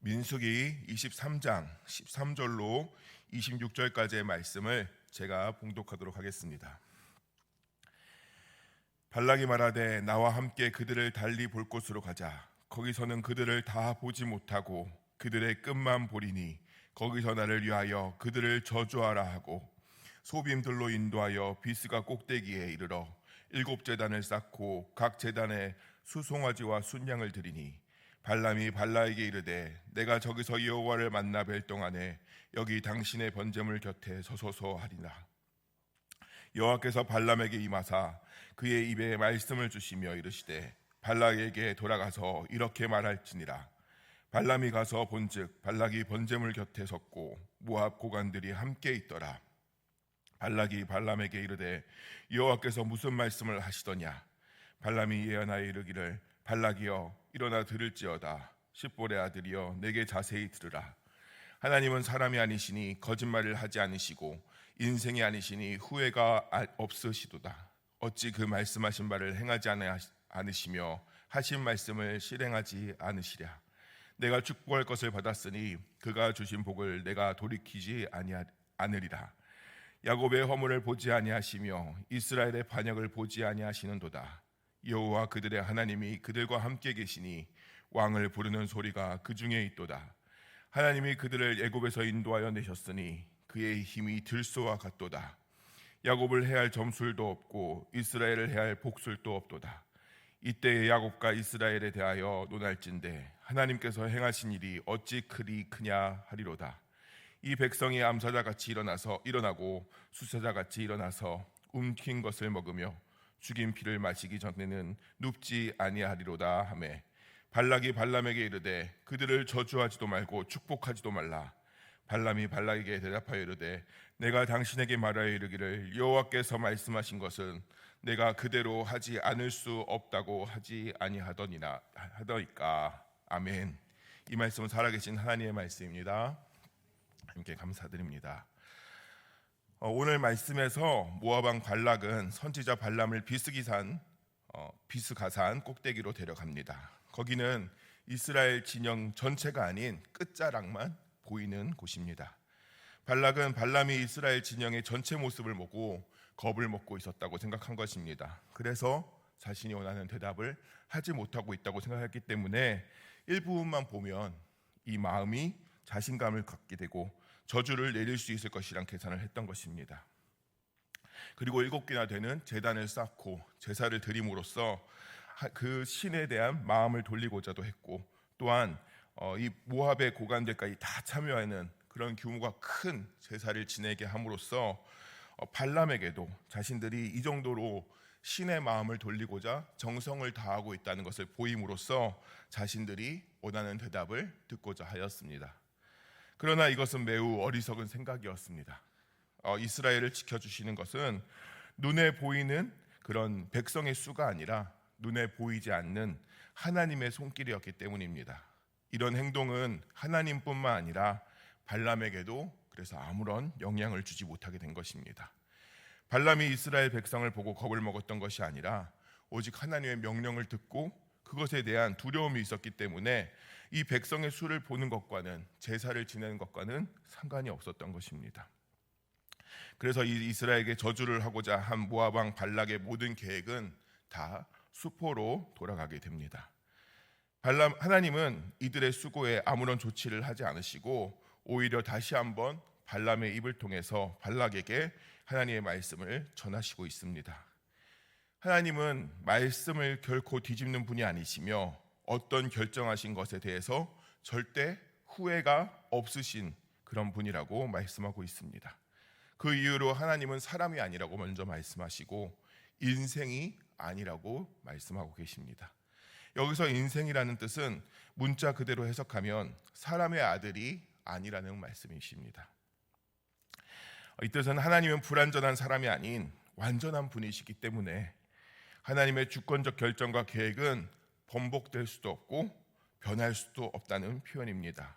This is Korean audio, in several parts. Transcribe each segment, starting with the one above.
민수기 23장 13절로 26절까지의 말씀을 제가 봉독하도록 하겠습니다. 발락이 말하되 나와 함께 그들을 달리 볼 곳으로 가자. 거기서는 그들을 다 보지 못하고 그들의 끝만 보리니 거기서 나를 위하여 그들을 저주하라 하고 소빔들로 인도하여 비스가 꼭대기에 이르러 7제단을 쌓고 각 제단에 수송아지와 순양을 드리니 발람이 발라에게 이르되 내가 저기서 여호와를 만나 뵐 동안에 여기 당신의 번제물 곁에 서소서 하리라. 여호와께서 발람에게 임하사 그의 입에 말씀을 주시며 이르시되 발락에게 돌아가서 이렇게 말할지니라. 발람이 가서 본즉 발락이 번제물 곁에 섰고 모압 고관들이 함께 있더라. 발락이 발람에게 이르되 여호와께서 무슨 말씀을 하시더냐. 발람이 예언하여 이르기를 발락이여 일어나 들을지어다. 십볼의 아들이여 내게 자세히 들으라. 하나님은 사람이 아니시니 거짓말을 하지 않으시고 인생이 아니시니 후회가 없으시도다. 어찌 그 말씀하신 바를 행하지 않으시며 하신 말씀을 실행하지 않으시랴. 내가 축복할 것을 받았으니 그가 주신 복을 내가 돌이키지 않으리라. 야곱의 허물을 보지 아니하시며 이스라엘의 반역을 보지 아니하시는도다. 여호와 그들의 하나님이 그들과 함께 계시니 왕을 부르는 소리가 그 중에 있도다. 하나님이 그들을 애굽에서 인도하여 내셨으니 그의 힘이 들소와 같도다. 야곱을 해할 점술도 없고 이스라엘을 해할 복술도 없도다. 이때에 야곱과 이스라엘에 대하여 논할진대 하나님께서 행하신 일이 어찌 그리 크냐 하리로다. 이 백성이 암사자같이 일어나고 수사자같이 일어나서 움킨 것을 먹으며 죽인 피를 마시기 전에는 눕지 아니하리로다 하매 발락이 발람에게 이르되 그들을 저주하지도 말고 축복하지도 말라. 발람이 발락에게 대답하여 이르되 내가 당신에게 말하여 이르기를 여호와께서 말씀하신 것은 내가 그대로 하지 않을 수 없다고 하지 아니하더니까. 아멘. 이 말씀은 살아계신 하나님의 말씀입니다. 함께 감사드립니다. 오늘 말씀에서 모압 왕 발락은 선지자 발람을 비스가산 꼭대기로 데려갑니다. 거기는 이스라엘 진영 전체가 아닌 끝자락만 보이는 곳입니다. 발락은 발람이 이스라엘 진영의 전체 모습을 보고 겁을 먹고 있었다고 생각한 것입니다. 그래서 자신이 원하는 대답을 하지 못하고 있다고 생각했기 때문에 일부분만 보면 이 마음이 자신감을 갖게 되고 저주를 내릴 수 있을 것이란 계산을 했던 것입니다. 그리고 7개나 되는 제단을 쌓고 제사를 드림으로써 그 신에 대한 마음을 돌리고자도 했고, 또한 이 모압의 고관들까지 다 참여하는 그런 규모가 큰 제사를 지내게 함으로써 발람에게도 자신들이 이 정도로 신의 마음을 돌리고자 정성을 다하고 있다는 것을 보임으로써 자신들이 원하는 대답을 듣고자 하였습니다. 그러나 이것은 매우 어리석은 생각이었습니다. 이스라엘을 지켜주시는 것은 눈에 보이는 그런 백성의 수가 아니라 눈에 보이지 않는 하나님의 손길이었기 때문입니다. 이런 행동은 하나님뿐만 아니라 발람에게도 그래서 아무런 영향을 주지 못하게 된 것입니다. 발람이 이스라엘 백성을 보고 겁을 먹었던 것이 아니라 오직 하나님의 명령을 듣고 그것에 대한 두려움이 있었기 때문에 이 백성의 수를 보는 것과는 제사를 지내는 것과는 상관이 없었던 것입니다. 그래서 이 이스라엘에게 저주를 하고자 한 모압 왕 발락의 모든 계획은 다 수포로 돌아가게 됩니다. 하나님은 이들의 수고에 아무런 조치를 하지 않으시고 오히려 다시 한번 발람의 입을 통해서 발락에게 하나님의 말씀을 전하시고 있습니다. 하나님은 말씀을 결코 뒤집는 분이 아니시며 어떤 결정하신 것에 대해서 절대 후회가 없으신 그런 분이라고 말씀하고 있습니다. 그 이유로 하나님은 사람이 아니라고 먼저 말씀하시고 인생이 아니라고 말씀하고 계십니다. 여기서 인생이라는 뜻은 문자 그대로 해석하면 사람의 아들이 아니라는 말씀이십니다. 이 뜻은 하나님은 불완전한 사람이 아닌 완전한 분이시기 때문에 하나님의 주권적 결정과 계획은 번복될 수도 없고 변할 수도 없다는 표현입니다.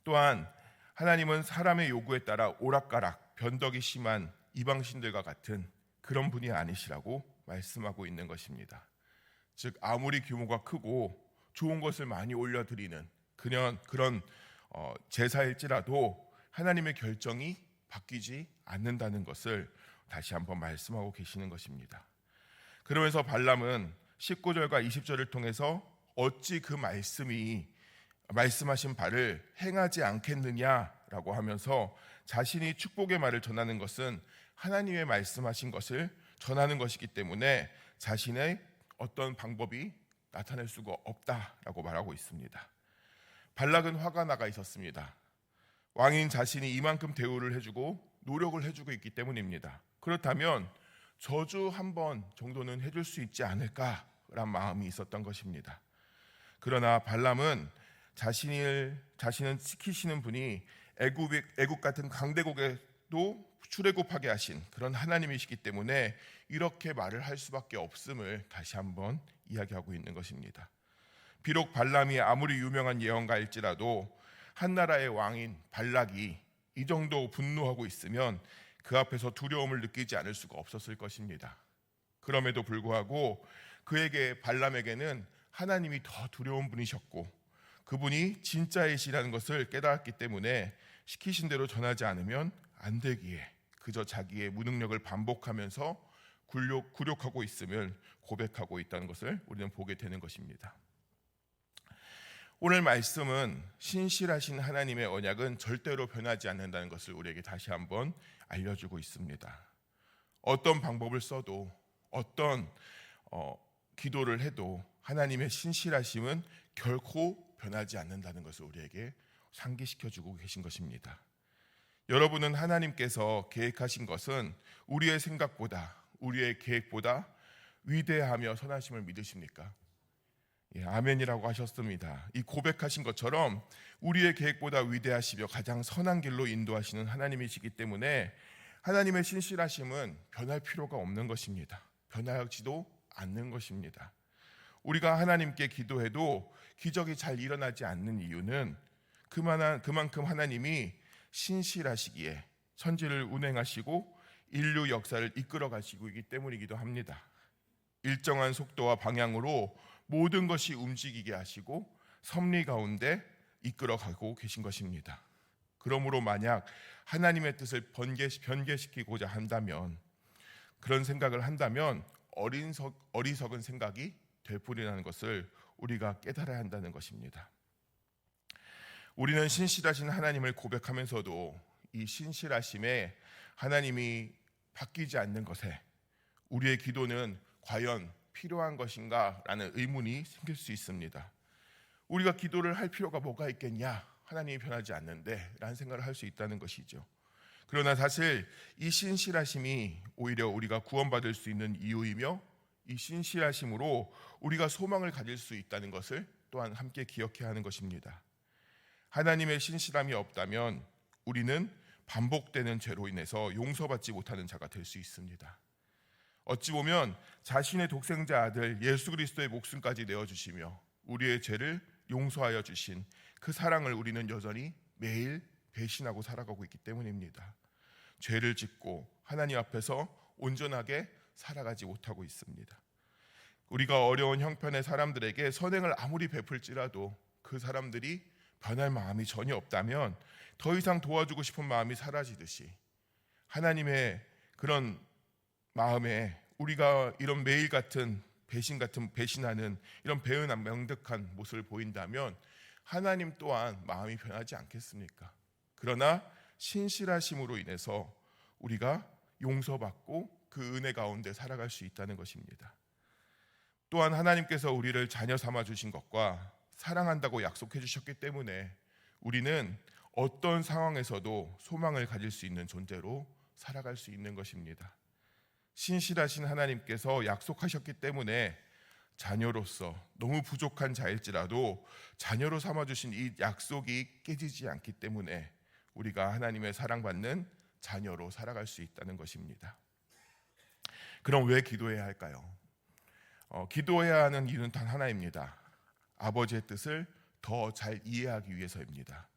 또한 하나님은 사람의 요구에 따라 오락가락 변덕이 심한 이방신들과 같은 그런 분이 아니시라고 말씀하고 있는 것입니다. 즉 아무리 규모가 크고 좋은 것을 많이 올려드리는 그런 제사일지라도 하나님의 결정이 바뀌지 않는다는 것을 다시 한번 말씀하고 계시는 것입니다. 그러면서 발람은 19절과 20절을 통해서 어찌 그 말씀하신 바를 행하지 않겠느냐라고 하면서 자신이 축복의 말을 전하는 것은 하나님의 말씀하신 것을 전하는 것이기 때문에 자신의 어떤 방법이 나타낼 수가 없다라고 말하고 있습니다. 발락은 화가 나가 있었습니다. 왕인 자신이 이만큼 대우를 해주고 노력을 해주고 있기 때문입니다. 그렇다면 저주 한 번 정도는 해줄 수 있지 않을까라는 마음이 있었던 것입니다. 그러나 발람은 자신을 지키시는 분이 애굽 같은 강대국에도 출애굽하게 하신 그런 하나님이시기 때문에 이렇게 말을 할 수밖에 없음을 다시 한번 이야기하고 있는 것입니다. 비록 발람이 아무리 유명한 예언가일지라도 한 나라의 왕인 발락이 이 정도 분노하고 있으면 그 앞에서 두려움을 느끼지 않을 수가 없었을 것입니다. 그럼에도 불구하고 발람에게는 하나님이 더 두려운 분이셨고 그분이 진짜이시라는 것을 깨달았기 때문에 시키신 대로 전하지 않으면 안 되기에 그저 자기의 무능력을 반복하면서 굴욕하고 있음을 고백하고 있다는 것을 우리는 보게 되는 것입니다. 오늘 말씀은 신실하신 하나님의 언약은 절대로 변하지 않는다는 것을 우리에게 다시 한번 알려주고 있습니다. 어떤 방법을 써도 어떤 기도를 해도 하나님의 신실하심은 결코 변하지 않는다는 것을 우리에게 상기시켜주고 계신 것입니다. 여러분은 하나님께서 계획하신 것은 우리의 생각보다 우리의 계획보다 위대하며 선하심을 믿으십니까? 예, 아멘이라고 하셨습니다. 이 고백하신 것처럼 우리의 계획보다 위대하시며 가장 선한 길로 인도하시는 하나님이시기 때문에 하나님의 신실하심은 변할 필요가 없는 것입니다. 변하지도 않는 것입니다. 우리가 하나님께 기도해도 기적이 잘 일어나지 않는 이유는 그만큼 하나님이 신실하시기에 천지를 운행하시고 인류 역사를 이끌어 가시기 때문이기도 합니다. 일정한 속도와 방향으로 모든 것이 움직이게 하시고 섭리 가운데 이끌어 가고 계신 것입니다. 그러므로 만약 하나님의 뜻을 변개시키고자 한다면, 그런 생각을 한다면 어리석은 생각이 되풀이라는 것을 우리가 깨달아야 한다는 것입니다. 우리는 신실하신 하나님을 고백하면서도 이 신실하심에 하나님이 바뀌지 않는 것에 우리의 기도는 과연 필요한 것인가 라는 의문이 생길 수 있습니다. 우리가 기도를 할 필요가 뭐가 있겠냐, 하나님이 변하지 않는데 라는 생각을 할 수 있다는 것이죠. 그러나 사실 이 신실하심이 오히려 우리가 구원받을 수 있는 이유이며 이 신실하심으로 우리가 소망을 가질 수 있다는 것을 또한 함께 기억해야 하는 것입니다. 하나님의 신실함이 없다면 우리는 반복되는 죄로 인해서 용서받지 못하는 자가 될 수 있습니다. 어찌 보면 자신의 독생자 아들 예수 그리스도의 목숨까지 내어주시며 우리의 죄를 용서하여 주신 그 사랑을 우리는 여전히 매일 배신하고 살아가고 있기 때문입니다. 죄를 짓고 하나님 앞에서 온전하게 살아가지 못하고 있습니다. 우리가 어려운 형편의 사람들에게 선행을 아무리 베풀지라도 그 사람들이 변할 마음이 전혀 없다면 더 이상 도와주고 싶은 마음이 사라지듯이 하나님의 그런 마음에 우리가 이런 매일 같은 배신하는 이런 배은한 명득한 모습을 보인다면 하나님 또한 마음이 변하지 않겠습니까? 그러나 신실하심으로 인해서 우리가 용서받고 그 은혜 가운데 살아갈 수 있다는 것입니다. 또한 하나님께서 우리를 자녀 삼아 주신 것과 사랑한다고 약속해 주셨기 때문에 우리는 어떤 상황에서도 소망을 가질 수 있는 존재로 살아갈 수 있는 것입니다. 신실하신 하나님께서 약속하셨기 때문에 자녀로서 너무 부족한 자일지라도 자녀로 삼아주신 이 약속이 깨지지 않기 때문에 우리가 하나님의 사랑받는 자녀로 살아갈 수 있다는 것입니다. 그럼 왜 기도해야 할까요? 기도해야 하는 이유는 단 하나입니다. 아버지의 뜻을 더 잘 이해하기 위해서입니다.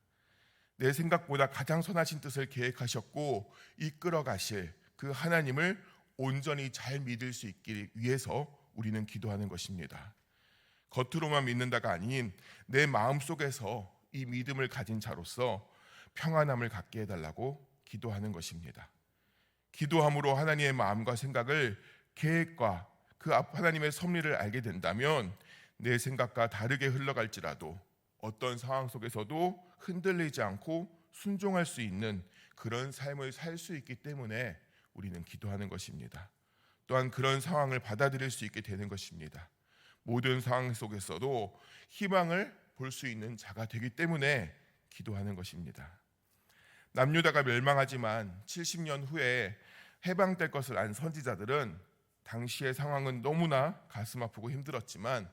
내 생각보다 가장 선하신 뜻을 계획하셨고 이끌어 가실 그 하나님을 온전히 잘 믿을 수 있기 위해서 우리는 기도하는 것입니다. 겉으로만 믿는다가 아닌 내 마음속에서 이 믿음을 가진 자로서 평안함을 갖게 해달라고 기도하는 것입니다. 기도함으로 하나님의 마음과 생각을 계획과 그 앞 하나님의 섭리를 알게 된다면 내 생각과 다르게 흘러갈지라도 어떤 상황 속에서도 흔들리지 않고 순종할 수 있는 그런 삶을 살 수 있기 때문에 우리는 기도하는 것입니다. 또한 그런 상황을 받아들일 수 있게 되는 것입니다. 모든 상황 속에서도 희망을 볼 수 있는 자가 되기 때문에 기도하는 것입니다. 남유다가 멸망하지만 70년 후에 해방될 것을 안 선지자들은 당시의 상황은 너무나 가슴 아프고 힘들었지만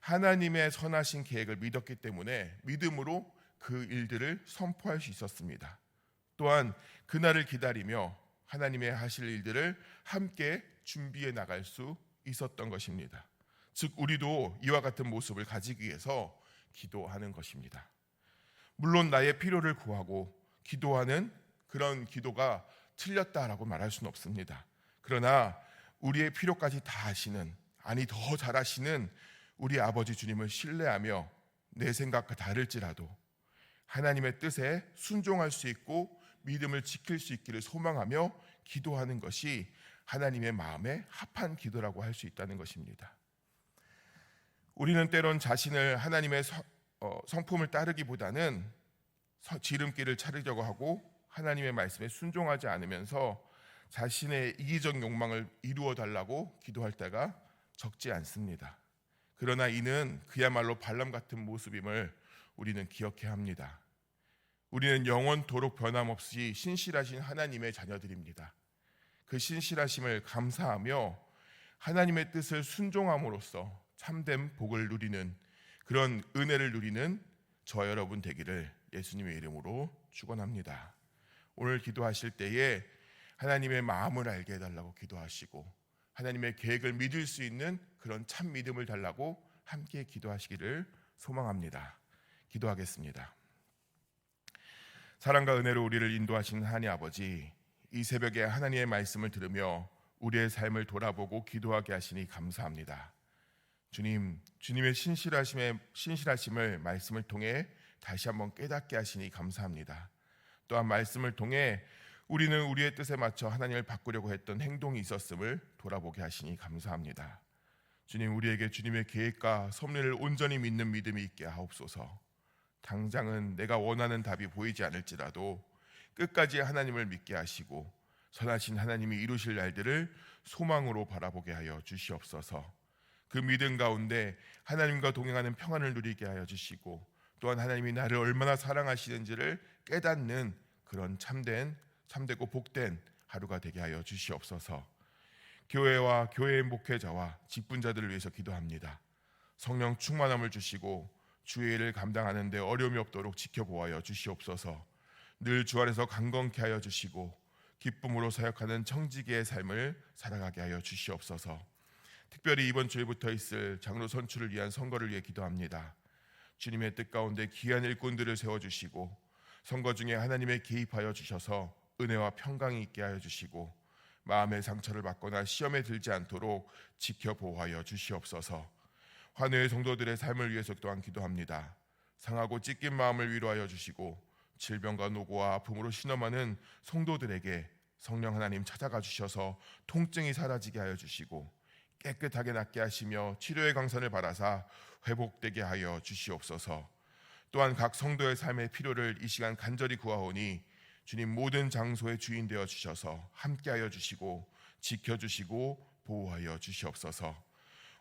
하나님의 선하신 계획을 믿었기 때문에 믿음으로 그 일들을 선포할 수 있었습니다. 또한 그날을 기다리며 하나님의 하실 일들을 함께 준비해 나갈 수 있었던 것입니다. 즉 우리도 이와 같은 모습을 가지기 위해서 기도하는 것입니다. 물론 나의 필요를 구하고 기도하는 그런 기도가 틀렸다라고 말할 수는 없습니다. 그러나 우리의 필요까지 다 아시는, 아니 더 잘하시는 우리 아버지 주님을 신뢰하며 내 생각과 다를지라도 하나님의 뜻에 순종할 수 있고 믿음을 지킬 수 있기를 소망하며 기도하는 것이 하나님의 마음에 합한 기도라고 할 수 있다는 것입니다. 우리는 때론 자신을 하나님의 성품을 따르기보다는 지름길을 찾으려고 하고 하나님의 말씀에 순종하지 않으면서 자신의 이기적 욕망을 이루어 달라고 기도할 때가 적지 않습니다. 그러나 이는 그야말로 발람 같은 모습임을 우리는 기억해야 합니다. 우리는 영원토록 변함없이 신실하신 하나님의 자녀들입니다. 그 신실하심을 감사하며 하나님의 뜻을 순종함으로써 참된 복을 누리는 그런 은혜를 누리는 저 여러분 되기를 예수님의 이름으로 축원합니다. 오늘 기도하실 때에 하나님의 마음을 알게 해달라고 기도하시고 하나님의 계획을 믿을 수 있는 그런 참 믿음을 달라고 함께 기도하시기를 소망합니다. 기도하겠습니다. 사랑과 은혜로 우리를 인도하시는 하나님 아버지, 이 새벽에 하나님의 말씀을 들으며 우리의 삶을 돌아보고 기도하게 하시니 감사합니다. 주님, 주님의 신실하심을 말씀을 통해 다시 한번 깨닫게 하시니 감사합니다. 또한 말씀을 통해 우리는 우리의 뜻에 맞춰 하나님을 바꾸려고 했던 행동이 있었음을 돌아보게 하시니 감사합니다. 주님, 우리에게 주님의 계획과 섭리를 온전히 믿는 믿음이 있게 하옵소서. 당장은 내가 원하는 답이 보이지 않을지라도 끝까지 하나님을 믿게 하시고 선하신 하나님이 이루실 날들을 소망으로 바라보게 하여 주시옵소서. 그 믿음 가운데 하나님과 동행하는 평안을 누리게 하여 주시고 또한 하나님이 나를 얼마나 사랑하시는지를 깨닫는 그런 참되고 복된 하루가 되게 하여 주시옵소서. 교회와 교회의 목회자와 직분자들을 위해서 기도합니다. 성령 충만함을 주시고 주의 일을 감당하는 데 어려움이 없도록 지켜보아여 주시옵소서. 늘 주 안에서 강건케 하여 주시고 기쁨으로 사역하는 청지기의 삶을 살아가게 하여 주시옵소서. 특별히 이번 주일부터 있을 장로 선출을 위한 선거를 위해 기도합니다. 주님의 뜻 가운데 귀한 일꾼들을 세워주시고 선거 중에 하나님의 개입하여 주셔서 은혜와 평강이 있게 하여 주시고 마음의 상처를 받거나 시험에 들지 않도록 지켜보호하여 주시옵소서. 환우의 성도들의 삶을 위해서 또한 기도합니다. 상하고 찢긴 마음을 위로하여 주시고 질병과 노고와 아픔으로 신음하는 성도들에게 성령 하나님 찾아가 주셔서 통증이 사라지게 하여 주시고 깨끗하게 낫게 하시며 치료의 강선을 받아사 회복되게 하여 주시옵소서. 또한 각 성도의 삶의 필요를 이 시간 간절히 구하오니 주님 모든 장소의 주인 되어 주셔서 함께하여 주시고 지켜주시고 보호하여 주시옵소서.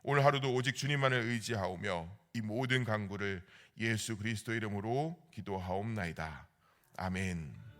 오늘 하루도 오직 주님만을 의지하오며 이 모든 간구를 예수 그리스도 이름으로 기도하옵나이다. 아멘.